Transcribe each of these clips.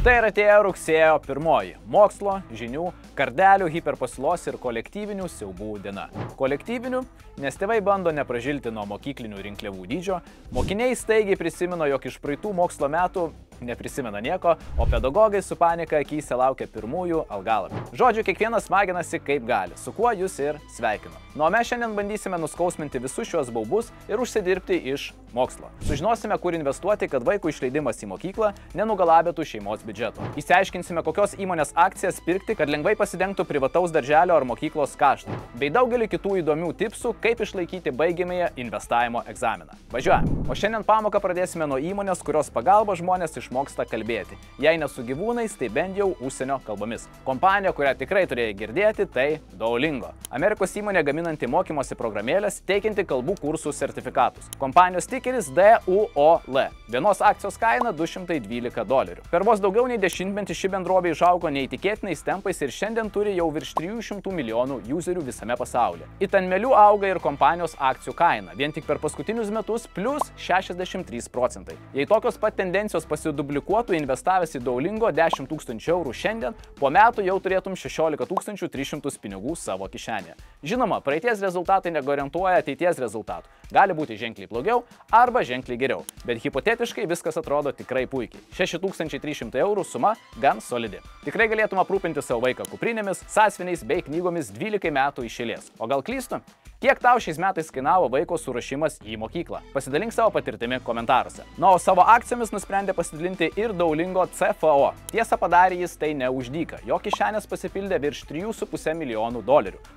Štai ir atėjo rugsėjo 1. Mokslo, žinių, kardelių, hiperpasiūlos ir kolektyvinių siaubų diena. Kolektyvinių, nes tėvai bando nepražilti nuo mokyklinių rinkliavų dydžio, mokiniai staigiai prisimena, jog iš praeitų mokslo metų neprisimena nieko, o pedagogai su panika akyse laukia pirmųjų algalapių. Žodžiu, kiekvienas smaginasi kaip gali, su kuo jūs ir sveikinu. Nu, o mes šiandien bandysime nuskausminti visus šios baubus ir užsidirbti iš mokslo. Sužinosime, kur investuoti, kad vaikų išleidimas į mokyklą nenugalabėtų šeimos biudžeto. Įsiaiškinsime, kokios įmonės akcijas pirkti, kad lengvai pasidengtų privataus darželio ar mokyklos kaštai, bei daugelį kitų įdomių tipsų, kaip išlaikyti baigiamąją investavimo egzaminą. Važiuojame. O šiandien pamoką pradėsime nuo įmonės, kurios pagalba žmonės išmoksta kalbėti. Jei ne su gyvūnais, tai bent jau užsienio kalbomis. Kompanija, kurią tikrai turėjai girdėti, tai Duolingo. Amerikos įmonė gaminanti mokymosi programėlės, teikianti kalbų kursų sertifikatus. Kompanijos tikeris DUOL. Vienos akcijos kaina $212. Per vos daugiau nei 10 metį ši bendrovė išaugo neįtikėtinais tempais ir šiandien turi jau virš 300 milijonų userių visame pasaulyje. Itin melių auga ir kompanijos akcijų kaina, vien tik per paskutinius metus plus 63%. Jei tokios pat tendencijos pasidublikuotų investavęs į Duolingo 10 000 eurų šiandien, po metų jau turėtum 16 300 pinigų savo kišenėje. Žinoma, praeities rezultatai negarantuoja ateities rezultatų. Gali būti ženkliai blogiau arba ženkliai geriau, bet hipotetiškai viskas atrodo tikrai puikiai. 6300 eurų suma gan solidi. Tikrai galėtum aprūpinti savo vaiką kuprinėmis, sąsiuviniais bei knygomis 12 metų iš eilės. O gal klystu? Kiek tau šiais metais kainavo vaiko suruošimas į mokyklą? Pasidalink savo patirtimi komentaruose. Na, o savo akcijomis nusprendė pasidalinti ir Duolingo CFO. Tiesa, padarė jis tai ne už dyką. Jo kišenės pasipildė virš $3,5 milijonų.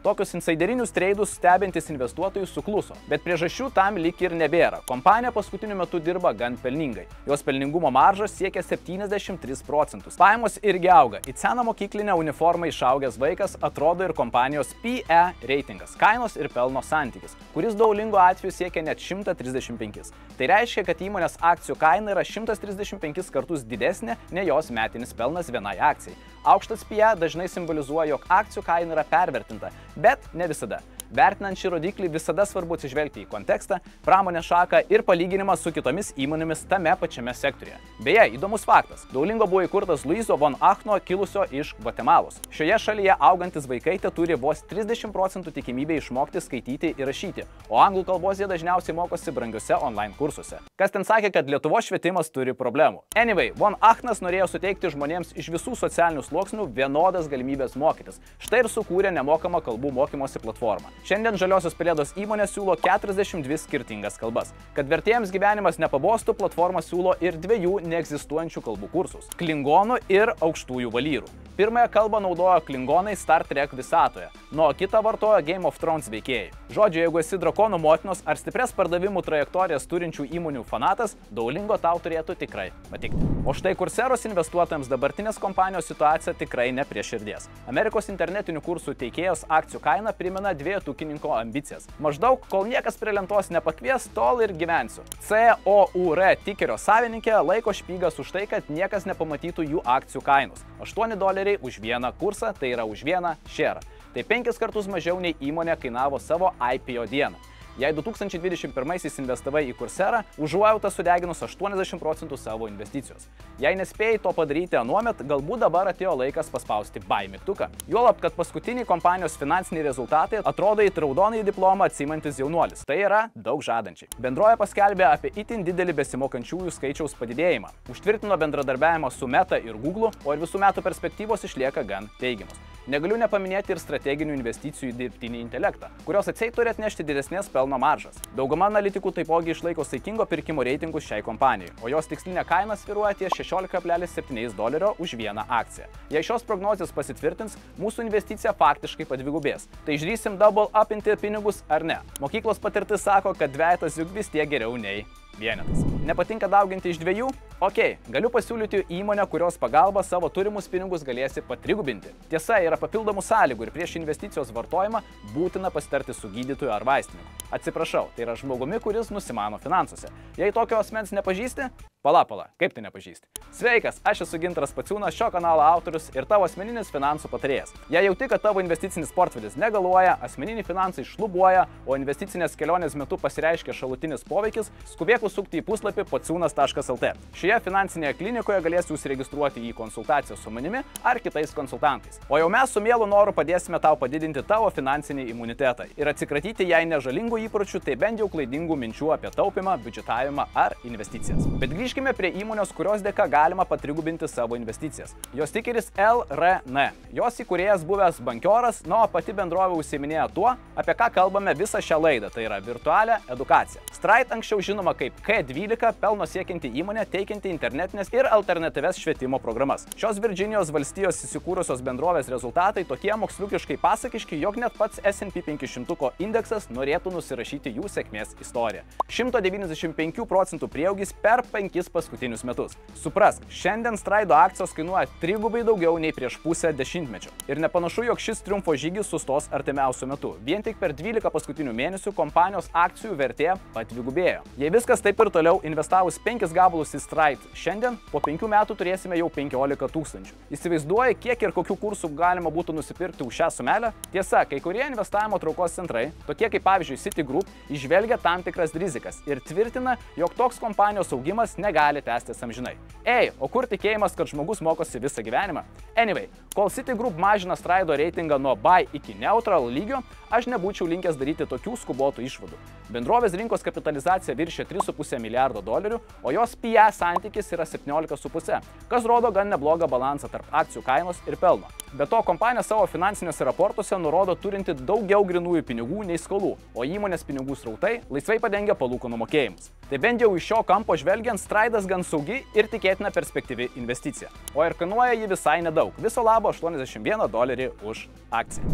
Tokius insiderinius treidus stebintis investuotojai sukluso, bet priežasčių tam lyg ir nebėra. Kompanija paskutiniu metu dirba gan pelningai. Jos pelningumo maržas siekia 73%. Pajamos irgi auga. Į seną mokyklinę uniformą išaugęs vaikas atrodo ir kompanijos PE reitingas. Kainos ir pelno santykis, kuris Duolingo atveju siekia net 135. Tai reiškia, kad įmonės akcijų kaina yra 135 kartus didesnė nei jos metinis pelnas vienai akcijai. Aukštas PE dažnai simbolizuoja, jog akcijų kaina yra pervertinta, bet ne visada. Vertinant šį rodiklį visada svarbu atsižvelgti į kontekstą, pramonės šaką ir palyginimą su kitomis įmonėmis tame pačiame sektoriuje. Beje, įdomus faktas. Duolingo buvo įkurtas Luiso von Achno, kilusio iš Gvatemalos. Šioje šalyje augantis vaikai turi vos 30% tikimybę išmokti skaityti ir rašyti, o anglų kalbos jie dažniausiai mokosi brangiuose online kursuose. Kas ten sakė, kad Lietuvos švietimas turi problemų? Anyway, von Achnas norėjo suteikti žmonėms iš visų socialinių sluoksnių vienodas galimybės mokytis. Štai ir sukūrė nemokamą kalbų mokymosi platformą. Šiandien Žaliosios Pelėdos įmonė siūlo 42 skirtingas kalbas. Kad vertėjams gyvenimas nepabostų, platforma siūlo ir 2 neegzistuojančių kalbų kursus – klingonų ir aukštųjų valyrų. Pirmąją kalbą naudojo klingonai Star Trek visatoje, nuo kitą vartojo Game of Thrones veikėjai. Žodžiu, jeigu esi drakonų motinos ar stiprias pardavimų trajektorijas turinčių įmonių fanatas, Duolingo tau turėtų tikrai patikti. O štai Coursera investuotojams dabartinės kompanijos situacija tikrai ne prie širdies. Amerikos internetinių kursų teikėjos akcijų kaina primena dvietukininko ambicijas. Maždaug, kol niekas prie lentos nepakvies, tol ir gyvensiu. COUR tikerio savininkė laiko špygas už tai, kad niekas nepamatytų jų akcijų kainos. $8 už vieną kursą, tai yra už vieną šerą. Tai 5 kartus mažiau nei įmonė kainavo savo IPO dieną. Jei 2021-aisiais investavai į Coursera, užuojautą sudeginus 80% savo investicijos. Jei nespėjai to padaryti anuomet, galbūt dabar atėjo laikas paspausti buy mygtuką. Juolab, kad paskutiniai kompanijos finansiniai rezultatai atrodo it raudonąjį diplomą atsiimantis jaunuolis. Tai yra daug žadančiai. Bendrovė paskelbė apie itin didelį besimokančiųjų skaičiaus padidėjimą. Užtvirtino bendradarbiavimą su Meta ir Google, o ir visų metų perspektyvos išlieka gan teigiamos. Negaliu nepaminėti ir strateginių investicijų į dirbtinį intelektą, kurios atseit turi atnešti didesnės pelno maržas. Dauguma analitikų taipogi išlaiko saikingo pirkimo reitingus šiai kompanijai, o jos tikslinė kaina svyruoja ties $16,7 už vieną akciją. Jei šios prognozijos pasitvirtins, mūsų investicija faktiškai padvigubės. Tai išdrįsim double upinti pinigus ar ne? Mokyklos patirtis sako, kad dvejetas juk vis tiek geriau nei vienetas. Nepatinka dauginti iš 2? Ok, galiu pasiūlyti įmonę, kurios pagalba savo turimus pinigus galėsi patrigubinti. Tiesa, yra papildomų sąlygų ir prieš investicijos vartojimą būtina pasitarti su gydytoju ar vaistininku. Atsiprašau, tai yra žmogumi, kuris nusimano finansuose. Jei tokio asmens nepažįsti, pala, kaip tai nepažįsti? Sveikas, aš esu Gintaras Paciūnas, šio kanalo autorius ir tavo asmeninis finansų patarėjas. Jei jauti, kad tavo investicinis portfelis negaluoja, asmeniniai finansai šlubuoja, o investicinės kelionės metu pasireiškia šalutinis poveikis, skubėk užsukti į puslapį paciūnas.lt. Šioje finansinėje klinikoje galėsi užsiregistruoti į konsultaciją su manimi ar kitais konsultantais. O jau mes su mielu noru padėsime tau padidinti tavo finansinį imunitetą ir atsikratyti jei ne žalingų įpročių, tai bent jau klaidingų minčių apie taupimą, biudžetavimą ar investicijas. Bet grįžkime prie įmonės, kurios dėka galima patrigubinti savo investicijas. Jos tikeris LRN. Jos įkūrėjas buvęs bankioras, o pati bendrovė užsiiminėja tuo, apie ką kalbame visą šią laidą, tai yra virtualią edukaciją. Stride anksčiau žinoma kaip K12, pelno siekianti įmonė teikianti internetinės ir alternatyves švietimo programas. Šios Virdžinijos valstijos įsikūrusios bendrovės rezultatai tokie moksliukiškai pasakiški, jog net pats S&P 500 indeksas norėtų nusirašyti jų sėkmės istoriją. 195% prieaugis per 5 paskutinius metus. Suprask, šiandien Stride akcijos kainuoja trigubai daugiau nei prieš pusę dešimtmečio. Ir nepanašu, jog šis triumfo žygis sustos artimiausiu metu. Vien tik per 12 paskutinių mėnesių kompanijos akcijų vertė padvigubėjo. Jei viskas taip ir toliau, investavus 5 gabalus į Stride šiandien, po 5 metų turėsime jau 15 000. Įsivaizduoji, kiek ir kokių kursų galima būtų nusipirkti už šią sumelę? Tiesa, kai kurie investavimo traukos centrai, tokie kaip pavyzdžiui Citigroup, įžvelgia tam tikras rizikas ir tvirtina, jog toks kompanijos augimas negali tęstis amžinai. Ei, o kur tikėjimas, kad žmogus mokosi visą gyvenimą? Anyway, kol Citigroup mažina Strido reitingą nuo buy iki neutral lygio, aš nebūčiau linkęs daryti tokių skubotų išvadų. Bendrovės rinkos kapitalizacija viršė 3,5 milijardo dolerių, o jos PE santykis yra 17,5, kas rodo gan neblogą balansą tarp akcijų kainos ir pelno. Be to, kompanija savo finansiniuose raportuose nurodo turinti daugiau grynųjų pinigų nei skolų, o įmonės pinigų srautai laisvai padengia palūkanų mokėjimus. Tai bent jau iš šio kampo žvelgiant, Stridas gan saugi ir tikėtina perspektyvi investicija. O ir kainuoja ji visai nedaug, viso labo $81 už akciją.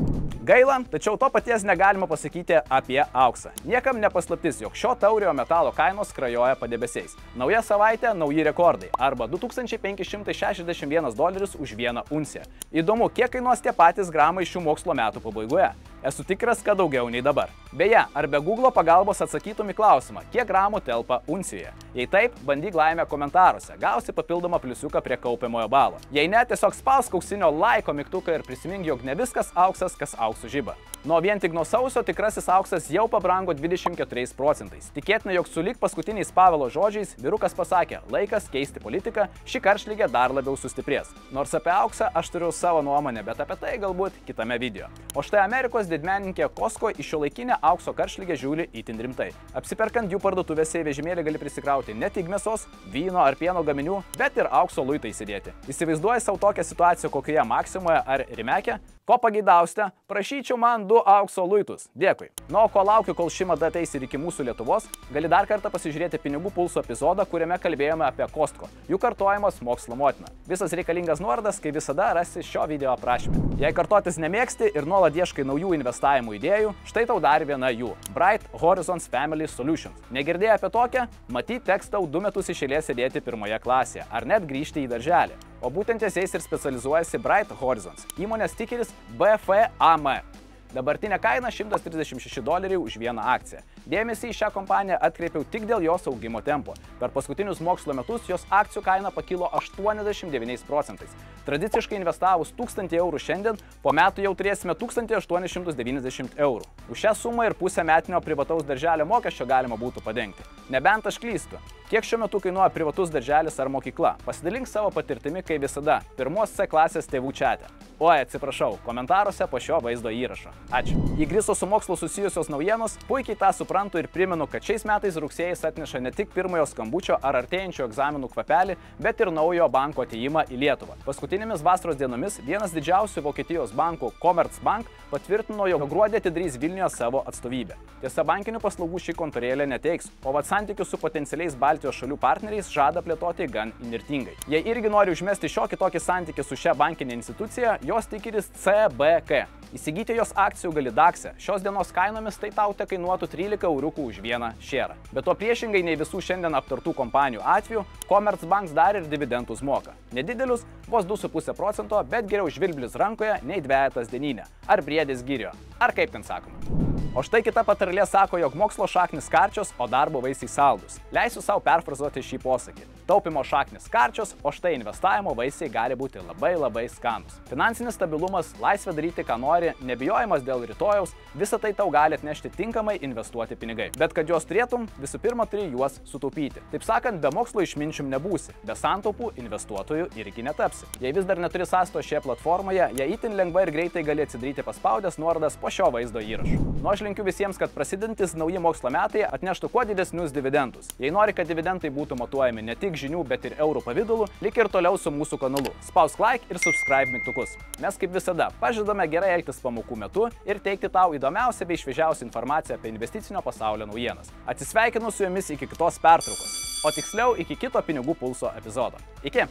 Gaila, tačiau to paties negalima pasakyti apie auksą. Niekam nepaslaptis, jog šio tauriojo metalo kainos skrajoja padebesiais. Nauja savaitė, nauji rekordai arba $2561 už vieną unciją. Įdomu, kiek kainuos tie patys gramai šių mokslo metų pabaigoje. Esu tikras, kad daugiau nei dabar. Beje, ar be Google pagalbos atsakytum į klausimą, kiek gramų telpa uncijoje? Jei taip, bandyk laimę komentaruose, gausi papildomą pliusiuką prie kaupiamojo balo. Jei ne, tiesiog spausk auksinio laiko mygtuką ir prisimink, jog ne viskas auksas, kas auksų žiba. Vien tik nuo sausio tikrasis auksas jau pabrango 24%. Tikėtina, jog sulig paskutiniais Pavelo žodžiais vyrukas pasakė, laikas keisti politiką, ši karštligė dar labiau sustiprės. Nors apie auksą aš turiu savo nuomonę, bet apie tai galbūt kitame video. O štai Amerikos didmenininkė Costco į šiuolaikinę aukso karštligę žiūri itin rimtai. Apsiperkant jų parduotuvėse į vežimėlį gali prisikrauti ne tik mėsos, vyno ar pieno gaminių, bet ir aukso luitą įsidėti. Įsivaizduoji savo tokią situaciją kokioje Maksimoje ar Rimeke? Ko pageidausite, prašyčiau man 2 aukso luitus. Dėkui. O ko laukiu, kol ši mada ateis ir iki mūsų Lietuvos, gali dar kartą pasižiūrėti Pinigų pulso epizodą, kuriame kalbėjome apie Costco. Jų kartojimas mokslo motina. Visas reikalingas nuorodas, kaip visada, rasi šio video aprašyme. Jei kartotis nemėgsti ir nuolat ieškai naujų investavimo idėjų, štai tau dar viena jų – Bright Horizons Family Solutions. Negirdėjai apie tokią? Matyt, teks tau 2 metus iš eilės sėdėti 1 klasėje, ar net grįžti į darželį. O būtent jais ir specializuojasi Bright Horizons. Įmonės tikeris BFAM. Dabartinė kaina $136 už vieną akciją. Dėmesį į šią kompaniją atkreipiau tik dėl jos augimo tempo. Per paskutinius mokslo metus jos akcijų kaina pakilo 89%. Tradiciškai investavus 1000 eurų šiandien, po metų jau turėsime 1890 eurų. Už šią sumą ir pusę metinio privataus darželio mokesčio galima būtų padengti. Nebent aš klystu. Kiek šiuo metu kainuoja privatus darželis ar mokykla? Pasidalink savo patirtimi, kaip visada, 1 C klasės tėvų čiate. Oi, atsiprašau, komentaruose po šio vaizdo įrašo. Ačiū. Į Griso su mokslu susijusios naujienos, puikiai tą suprantu ir primenu, kad šiais metais rugsėjais atneša ne tik pirmojo skambučio ar artėjančio egzaminų kvapelį, bet ir naujo banko atėjimą į Lietuvą. Paskutinėmis vasaros dienomis vienas didžiausių Vokietijos bankų Commerzbank patvirtino, jog gruodį atidarys Vilniuje savo atstovybę. Tiesa, bankinių paslaugų ši kontorėlė neteiks, o santykius su potencialiais Baltijos šalių partneriais žada plėtoti gan įnirtingai. Jei irgi nori užmesti šiokį tokį santykį su šia bankinė institucija, jos tikeris CBK. Įsigyti jos akcijų gali Daxe. Šios dienos kainomis tai tau te kainuotų 13 eurukų už vieną šerą. Bet to priešingai nei visų šiandien aptartų kompanijų atveju, Commerzbank dar ir dividendus moka. Nedidelius, vos 2,5%, bet geriau žvirblis rankoje nei dvejetas dieninė. Ar briedis girio. Ar kaip ten sakoma. O štai kita patarlė sako, jog mokslo šaknis karčios, o darbo vaisiai saldus. Leisiu savo perfrazuoti šį posakį. Taupimo šaknis karčios, o štai investavimo vaisiai gali būti labai skanus. Finansinis stabilumas, laisvė daryti, ką nori, nebijojimas dėl rytojaus, visą tai tau gali atnešti tinkamai investuoti pinigai. Bet kad juos turėtum, visų pirma turi juos sutaupyti. Taip sakant, be mokslo išminčium nebūsi, be santaupų investuotojų irgi netapsi. Jei vis dar neturi sąsto šioje platformoje, ją itin lengvai ir greitai gali atsidaryti paspaudęs nuorodas po šio vaizdo įrašu. Nu, aš linkiu visiems, kad prasidedantis nauji mokslo metai atneštų kuo didesnius dividendus. Jei nori, kad dividendai būtų matuojami ne tik žinių, bet ir eurų pavidalu, lik ir toliau su mūsų kanalu. Spausk like ir subscribe mygtukus. Mes kaip visada pažadame gerai elgtis pamokų metu ir teikti tau įdomiausią bei šviežiausią informaciją apie investicinio pasaulio naujienas. Atsisveikinu su jumis iki kitos pertraukos, o tiksliau iki kito Pinigų pulso epizodo. Iki!